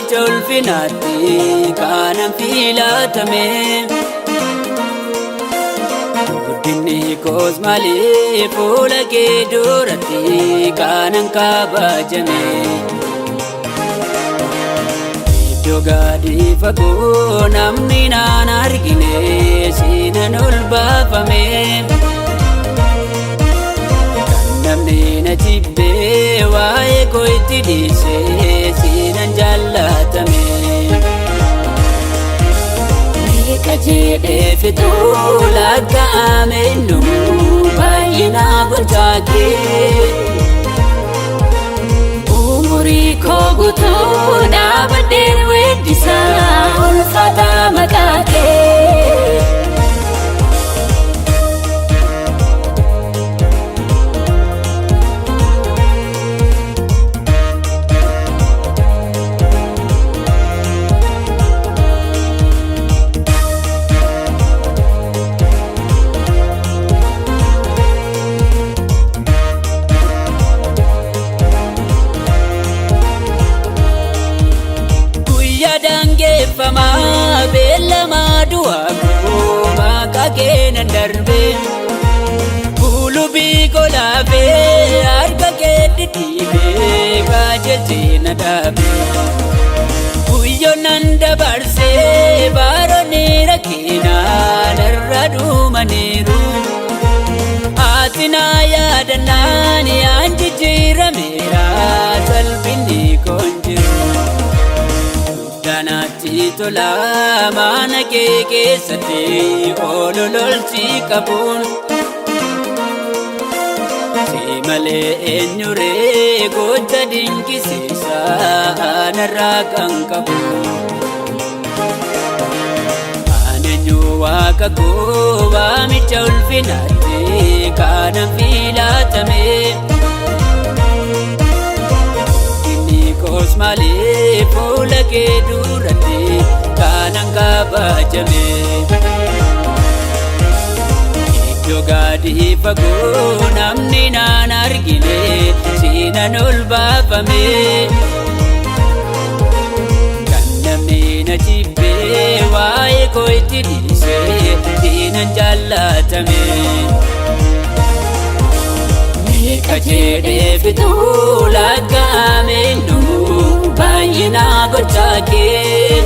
waamicha ulfinaatti kanan filatame. Guddinni koos malee fuula kee duratti kanan kabajame. Iddoo gadi fagoo namni naan argine siinan ol baafame. Namni na jibbee waa'ee koo itti dhiisee siinan jaallatame. Meeqa jedhee fixuu lakkaa'ame innuu baay'ina gochaa kee. Umurii koo guutuu dhaabadheen weeddisaa ulfaata maqaa kee. Dangeeffamaa beellamaa du'aa koo maqaa kee nan darbe. Gulubii kolaafee harka kee dhidhiibee qajeelchee na dhaabe. Guyyoon nan dabarsee baroonni rakkinaa narra dhumaniiru. Ati na yaadannaan aan jijjiirameera salphinni koon jiru. Naatti tola mana kee keessatti olololchi qabuun. Si malee eenyuree gocha dinqisiisaa narraa kan qabu. Ani eenyu waaqa koo waamicha ulfinaatti kanan filatame. Koos malee fuula kee duratti kanan kabajame. Iddoo gadi fagoo namni naan argine siinan ol baafame. Kan namni na jibbee waa'ee koo itti dhiisee siinan jaallatame. Meeqa jedhee fixuu lakkaa'ame innuu baay'ina gochaa kee.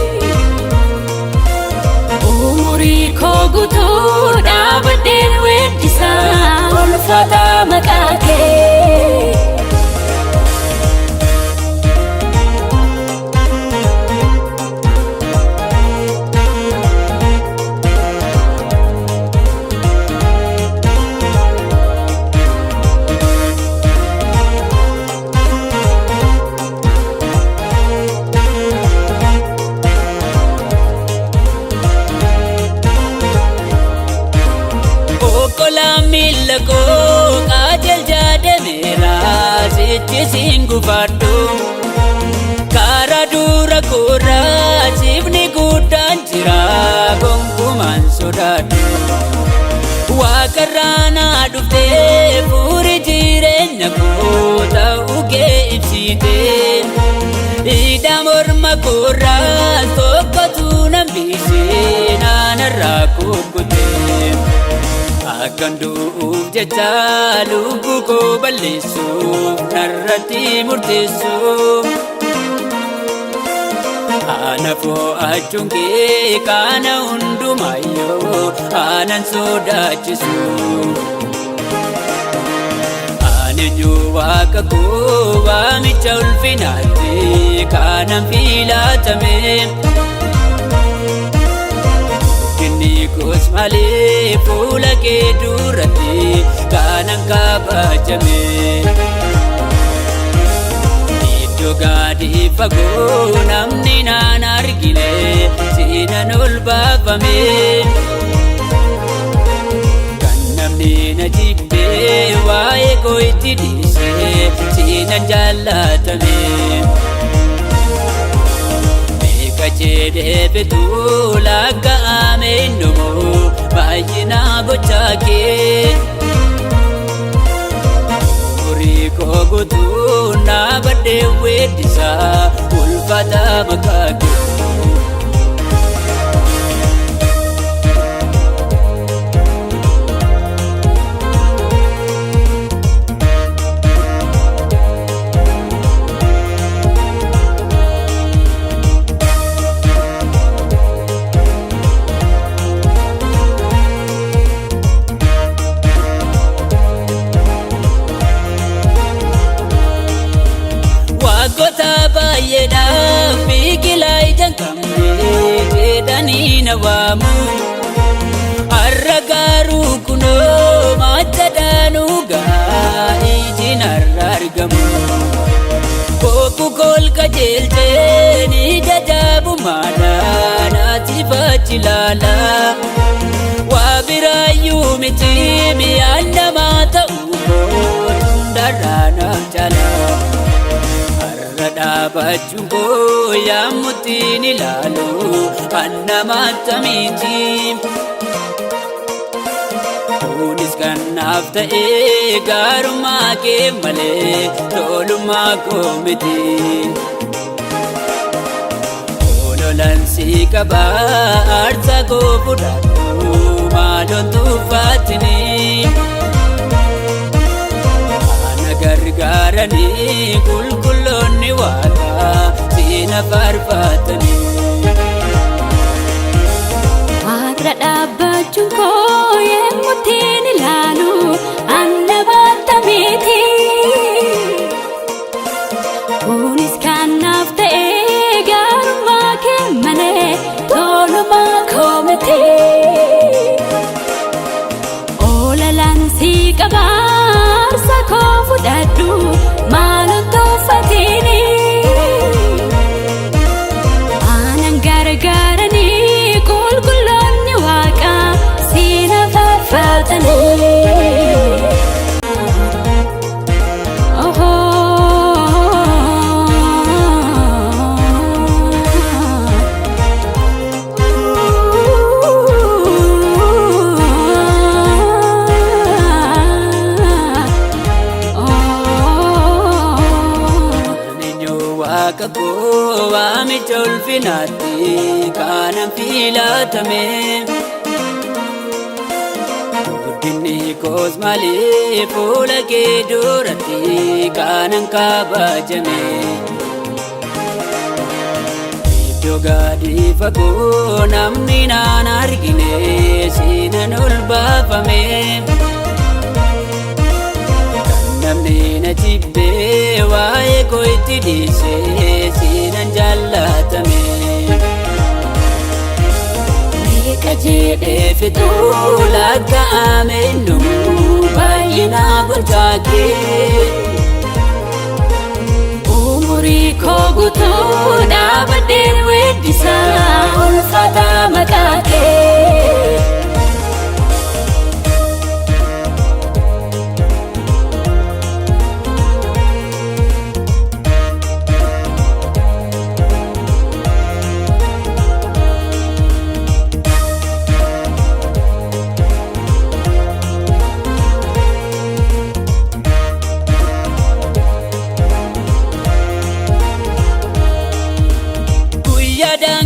Umurii koo guutuu dhaabadheen weeddisaa ulfaata maqaa kee. Miila koo qajeelcha deemeera sichi siin gufadhu. Karaa dura koorraa siifni guddaan jira gonkumaan sodaadhu. Waaqarraa naa dhuftee furii jireenya koo ta'uu kee ibsitee. Hidha morma koorraa tokkotu nambisee naanarraa kukkutee. Akkan du'uuf jecha lubbuu koo balleessuuf narratti murteessuuf. Ana fo'achuun kee kana hundumaayyoo anan sodaachisu. Ani eenyu waaqa koo waamicha ulfinaatti kanan filatame. Koos malee fuula kee duratti kanan kabajame. Iddoo gadi fagoo namni naan argine siinan ol baafame. Kan namni na jibbee waa'ee koo itti dhiisee siinan jaallatame. Meeqa jedhee fixuu lakkaa'ame innuu baay'ina gochaa kee. Umurii koo guutuu dhaabadhee weeddisaa ulfaata maqaa kee. Waggoota baay'eedhaaf biqilaa ijaan qabnee jedhanii na waamu. Har'a garuu kunoo machaadhaanuu ijaan har'a argamu. Boqqu kolka jeelchee ni jajaabumaadhaan asiif achi ilaala. Waa biraayyuu miti mi'aan namaa ta'uu hundarraa naaf jala. Dhaabachuun koo yaamuutiin ilaalu annamaata miti. Kunis kan naaf ta'e gaarummaa kee malee tolummaa koo miti. Ololaan si qaba aarsaa koo fudhadhu maaloon tuuffatini. Gargaaranii qulqulloonni Waaqaa siina faarfatanii. Har'a dhaabbachuun koo yemmuutiin ilaalu annamaata miti. Kunis kan naaf ta'e gaarummaa kee malee tolummaa koo miti. Ololaan si qaba aarsaa koo fudhadhu maaloon tuuffatini. Aanan gargaaranii qulqulloonni Waaqaa siina faarfatanii. Waaqa koo waamicha ulfinaatti kanan filatame. Guddinni koos malee fuula kee duratti kanan kabajame. Iddoo gadi fagoo namni naan argine siinan ol baafame. Namni na jibbee waa'ee koo itti dhiisee siinan jaallatame. Meeqa jedhee fixuu lakkaa'ame innuu baay'ina gochaa kee. Umurii koo guutuu dhaabadheen weeddisaa ulfaata maqaa kee.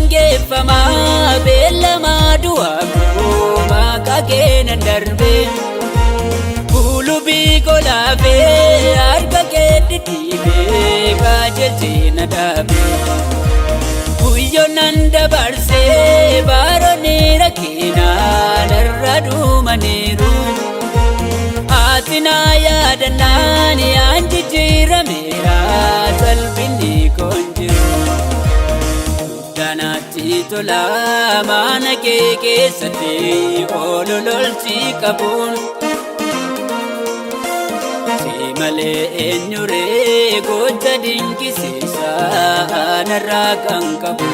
Dangeeffamaa beellamaa du'aa koo maqaa kee nan darbe. Gulubii kolaafee harka kee dhidhiibee qajeelchee na dhaabe. Guyyoon nan dabarsee baroonni rakkinaa narra dhumaniiru. Ati na yaadannaan aan jijjiirameera salphinni koon jiru. Danatti tola mana kee keessatti olololchi qabuun. Si malee eenyuree gocha dinqisiisaa narraa kan qabu.